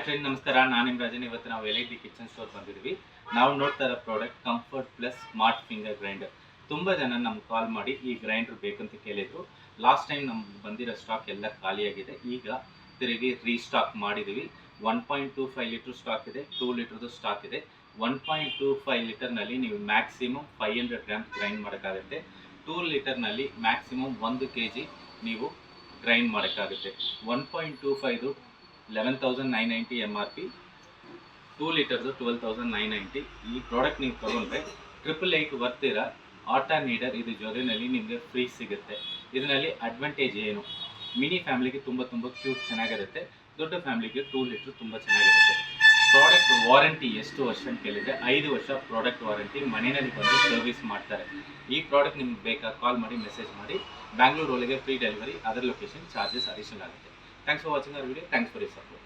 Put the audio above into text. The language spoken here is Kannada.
ಫ್ರೆಂಡ್ ನಮಸ್ಕಾರ, ನಾನು ನಿಮ್ಮ ರಾಜನ್. ಇವತ್ತು ನಾವು LIT ಕಿಚನ್ ಸ್ಟೋರ್ ಬಂದಿದ್ದೀವಿ. ನಾವು ನೋಡ್ತಾ ಇರೋ product comfort plus smart finger grinder. ತುಂಬ ಜನ ನಮ್ಗೆ ಕಾಲ್ ಮಾಡಿ ಈ ಗ್ರೈಂಡರ್ ಬೇಕಂತ ಕೇಳಿದ್ರು. ಲಾಸ್ಟ್ ಟೈಮ್ ನಮ್ಗೆ ಬಂದಿರೋ ಸ್ಟಾಕ್ ಎಲ್ಲ ಖಾಲಿಯಾಗಿದೆ. ಈಗ ತಿರುಗಿ ರೀಸ್ಟಾಕ್ ಮಾಡಿದ್ದೀವಿ. 1.25 ಲೀಟರ್ ಸ್ಟಾಕ್ ಇದೆ, 2 ಲೀಟರ್ದು ಸ್ಟಾಕ್ ಇದೆ. 1.25 ಲೀಟರ್ನಲ್ಲಿ ನೀವು ಮ್ಯಾಕ್ಸಿಮಮ್ 500 ಗ್ರಾಮ್ಸ್ ಗ್ರೈಂಡ್ ಮಾಡೋಕ್ಕಾಗುತ್ತೆ. 2 ಲೀಟರ್ನಲ್ಲಿ ಮ್ಯಾಕ್ಸಿಮಮ್ 1 kg ನೀವು ಗ್ರೈಂಡ್ ಮಾಡೋಕ್ಕಾಗುತ್ತೆ. 1.25 11,990 MRP, 2 ಲೀಟರ್ದು 12,990. ಈ ಪ್ರಾಡಕ್ಟ್ ನೀವು ತೊಗೊಂಡ್ರೆ 888 ವರ್ತಿರ ಆಟಾ ನೀಡರ್ ಇದು ಜೊತೆಯಲ್ಲಿ ನಿಮಗೆ ಫ್ರೀ ಸಿಗುತ್ತೆ. ಇದರಲ್ಲಿ ಅಡ್ವಾಂಟೇಜ್ ಏನು, ಮಿನಿ ಫ್ಯಾಮಿಲಿಗೆ ತುಂಬ ಕ್ಯೂಟ್ ಚೆನ್ನಾಗಿರುತ್ತೆ, ದೊಡ್ಡ ಫ್ಯಾಮಿಲಿಗೆ 2 ಲೀಟರ್ ತುಂಬ ಚೆನ್ನಾಗಿರುತ್ತೆ. ಪ್ರಾಡಕ್ಟ್ ವಾರಂಟಿ ಎಷ್ಟು ವರ್ಷ ಅಂತ ಕೇಳಿದರೆ 5 ವರ್ಷ ಪ್ರಾಡಕ್ಟ್ ವಾರಂಟಿ, ಮನೆಯಲ್ಲಿ ಬಂದು ಸರ್ವಿಸ್ ಮಾಡ್ತಾರೆ. ಈ ಪ್ರಾಡಕ್ಟ್ ನಿಮ್ಗೆ ಬೇಕಾ ಕಾಲ್ ಮಾಡಿ ಮೆಸೇಜ್ ಮಾಡಿ. ಬ್ಯಾಂಗ್ಳೂರ್ ಒಳಗೆ free delivery, other location charges additional ಆಗುತ್ತೆ. Thanks for watching our video. Thanks for your support.